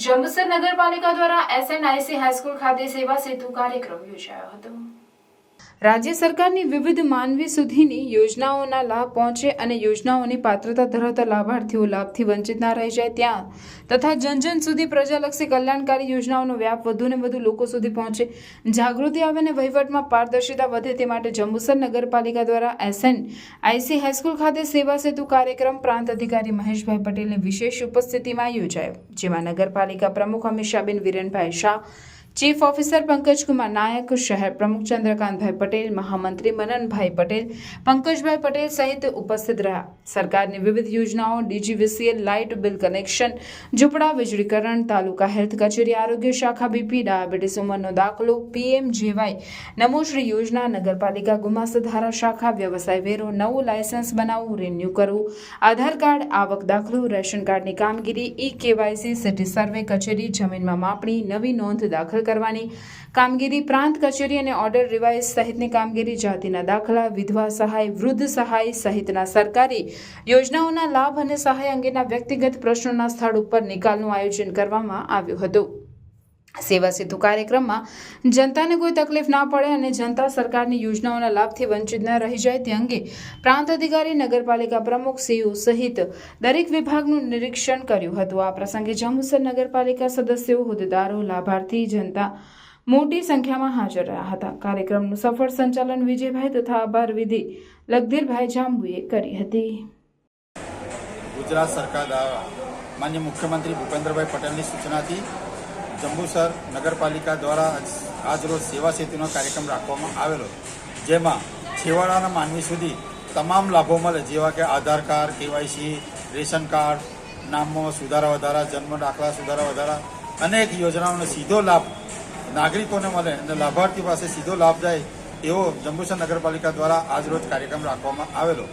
જંબુસર નગરપાલિકા દ્વારા એસએનઆઈસી હાઈસ્કૂલ ખાતે સેવા સેતુ કાર્યક્રમ યોજાયો હતો। રાજ્ય સરકારની વિવિધ માનવી સુધીની યોજનાઓના લાભ પહોંચે અને યોજનાઓની પાત્રતા ધરાવતા લાભાર્થીઓ લાભથી વંચિત ના રહી જાય ત્યાં તથા જન સુધી પ્રજાલક્ષી કલ્યાણકારી યોજનાઓનો વ્યાપ વધુને વધુ લોકો સુધી પહોંચે, જાગૃતિ આવે અને વહીવટમાં પારદર્શિતા વધે તે માટે જંબુસર નગરપાલિકા દ્વારા એસએનઆઈસી હાઈસ્કૂલ ખાતે સેવા સેતુ કાર્યક્રમ પ્રાંત અધિકારી મહેશભાઈ પટેલની વિશેષ ઉપસ્થિતિમાં યોજાયો, જેમાં નગરપાલિકા પ્રમુખ અમીષાબેન વિરેનભાઈ શાહ, ચીફ ઓફિસર પંકજકુમાર નાયક, શહેર પ્રમુખ ચંદ્રકાંતભાઈ પટેલ, મહામંત્રી મનનભાઈ પટેલ, પંકજભાઈ પટેલ સહિત ઉપસ્થિત રહ્યા। સરકારની વિવિધ યોજનાઓ, ડીજીવીસીએલ, લાઇટ બિલ કનેક્શન, ઝૂંપડા વીજળીકરણ, તાલુકા હેલ્થ કચેરી, આરોગ્ય શાખા, બીપી, ડાયાબિટીસ ઉંમરનો દાખલો, પીએમજેવાય, નમોશ્રી યોજના, નગરપાલિકા ગુમાસ્ત ધારા શાખા, વ્યવસાય વેરો, નવું લાયસન્સ બનાવવું, રિન્યુ કરવું, આધાર કાર્ડ, આવક દાખલો, રેશન કાર્ડની કામગીરી, ઈ-કેવાયસી, સિટી સર્વે કચેરી, જમીનમાં માપણી, નવી નોંધ દાખલ કરવાની કામગીરી, પ્રાંત કચેરી અને ઓર્ડર રિવાઇઝ સહિતની કામગીરી, જાતિના દાખલા, વિધવા સહાય, વૃદ્ધ સહાય સહિતના સરકારી યોજનાઓના લાભ અને સહાય અંગેના વ્યક્તિગત પ્રશ્નોના સ્થળ ઉપર નિકાલનું આયોજન કરવામાં આવ્યું હતું। સેવા સેતુ કાર્યક્રમમાં જનતાને કોઈ તકલીફ ના પડે અને જનતા સરકારની યોજનાઓના લાભથી વંચિત ન રહી જાય તે અંગે પ્રાંત અધિકારી, નગરપાલિકા પ્રમુખ, સીઓ સહિત દરેક વિભાગનું નિરીક્ષણ કર્યું હતું। આ પ્રસંગે જંબુસર નગરપાલિકા સદસ્યો, હોદ્દેદારો, લાભાર્થી જનતા મોટી સંખ્યામાં હાજર રહ્યા હતા। કાર્યક્રમનું સફળ સંચાલન વિજયભાઈ તથા આભાર વિધિ લગધીરભાઈ જાંબુએ કરી હતી। ગુજરાત સરકાર દ્વારા માનનીય મુખ્યમંત્રી ભૂપેન્દ્રભાઈ પટેલની સૂચનાથી જંબુસર નગરપાલિકા દ્વારા આજરોજ સેવા સેતુનો કાર્યક્રમ રાખવામાં આવેલો, જેમાં છેવાડાના માનવી સુધી તમામ લાભો મળે, જેવા કે આધાર કાર્ડ, કેવાયસી, રેશન કાર્ડ, નામમાં સુધારા વધારા, જન્મ દાખલા સુધારા વધારા, અનેક યોજનાઓનો સીધો લાભ નાગરિકોને મળે અને લાભાર્થી પાસે સીધો લાભ જાય એવો જંબુસર નગરપાલિકા દ્વારા આજરોજ કાર્યક્રમ રાખવામાં આવેલો,